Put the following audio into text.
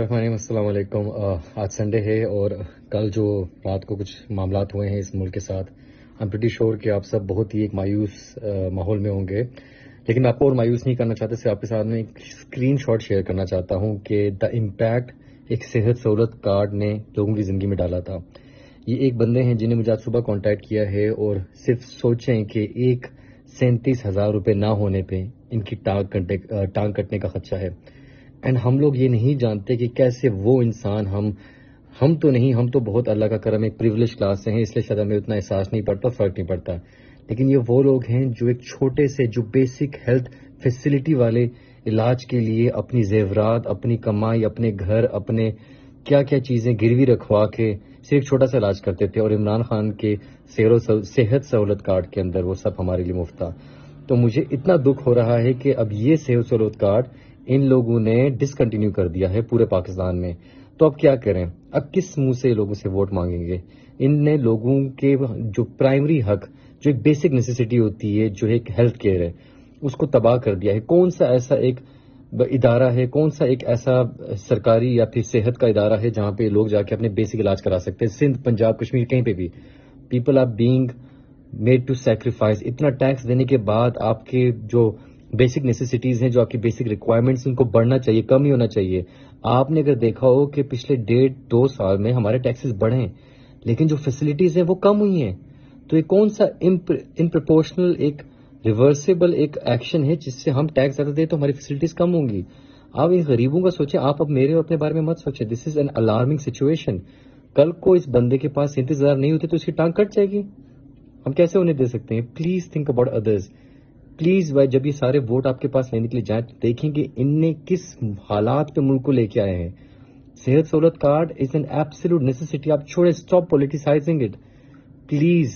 बिस्मिल्लाहिर्रहमानिर्रहीम। अस्सलाम वालेकुम। आज संडे है और कल जो रात को कुछ मामलात हुए हैं इस मुल्क के साथ, आई एम प्रीटी श्योर कि आप सब बहुत ही एक मायूस माहौल में होंगे। लेकिन मैं आपको और मायूस नहीं करना चाहता, सिर्फ आपके साथ में एक स्क्रीन शॉट शेयर करना चाहता हूँ कि द इम्पैक्ट एक सेहत सहूलत कार्ड ने लोगों की ज़िंदगी में डाला था। ये एक बंदे हैं जिन्हें मुझे आज सुबह कॉन्टैक्ट किया है और सिर्फ सोचें कि एक 37,000 रुपये ना होने पे इनकी टांग कटने का खदशा है। एंड हम लोग ये नहीं जानते कि कैसे वो इंसान हम तो नहीं, हम तो बहुत अल्लाह का करम एक प्रिविलेज क्लास से हैं, इसलिए शायद हमें उतना एहसास नहीं पड़ता, फ़र्क नहीं पड़ता। लेकिन ये वो लोग हैं जो एक छोटे से जो बेसिक हेल्थ फैसिलिटी वाले इलाज के लिए अपनी जेवरात, अपनी कमाई, अपने घर, अपने क्या क्या चीज़ें गिरवी रखवा के सिर्फ छोटा सा इलाज करते थे, और इमरान खान के सेहत सहूलत कार्ड के अंदर वो सब हमारे लिए मुफ्त था। तो मुझे इतना दुख हो रहा है कि अब ये सेहत सहूलत कार्ड इन लोगों ने डिसकंटिन्यू कर दिया है पूरे पाकिस्तान में। तो अब क्या करें? अब किस मुंह से लोगों से वोट मांगेंगे? इनने लोगों के जो प्राइमरी हक, जो एक बेसिक नेसेसिटी होती है, जो एक हेल्थ केयर है, उसको तबाह कर दिया है। कौन सा ऐसा एक इदारा है, कौन सा एक ऐसा सरकारी या फिर सेहत का इदारा है जहाँ पे लोग जाके अपने बेसिक इलाज करा सकते हैं? सिंध, पंजाब, कश्मीर, कहीं पे भी people are being made to sacrifice. इतना टैक्स देने के बाद आपके जो बेसिक नेसेसिटीज़ हैं, जो आपकी बेसिक रिक्वायरमेंट्स, उनको बढ़ना चाहिए, कम ही होना चाहिए। आपने अगर देखा हो कि पिछले 1.5-2 साल में हमारे टैक्सेस बढ़े हैं, लेकिन जो फैसिलिटीज़ हैं वो कम हुई हैं। तो ये कौन सा इन प्रोपोर्शनल एक रिवर्सिबल एक एक्शन है जिससे हम टैक्स ज़्यादा दें तो हमारी फैसिलिटीज़ कम होंगी? आप इन गरीबों का सोचें, आप अब मेरे और अपने बारे में मत सोचें। This is an alarming situation. कल को इस बंदे के पास 37,000 नहीं होते तो इसकी टांग कट जाएगी। हम कैसे उन्हें दे सकते हैं? Please think about others. Please भाई, जब ये सारे वोट आपके पास लेने के लिए जाएं तो देखें कि इनने किस हालात पे मुल्क को लेके आए हैं। सेहत सहूलत card is an absolute necessity. आप छोड़े, स्टॉप पॉलिटिसाइजिंग इट प्लीज़।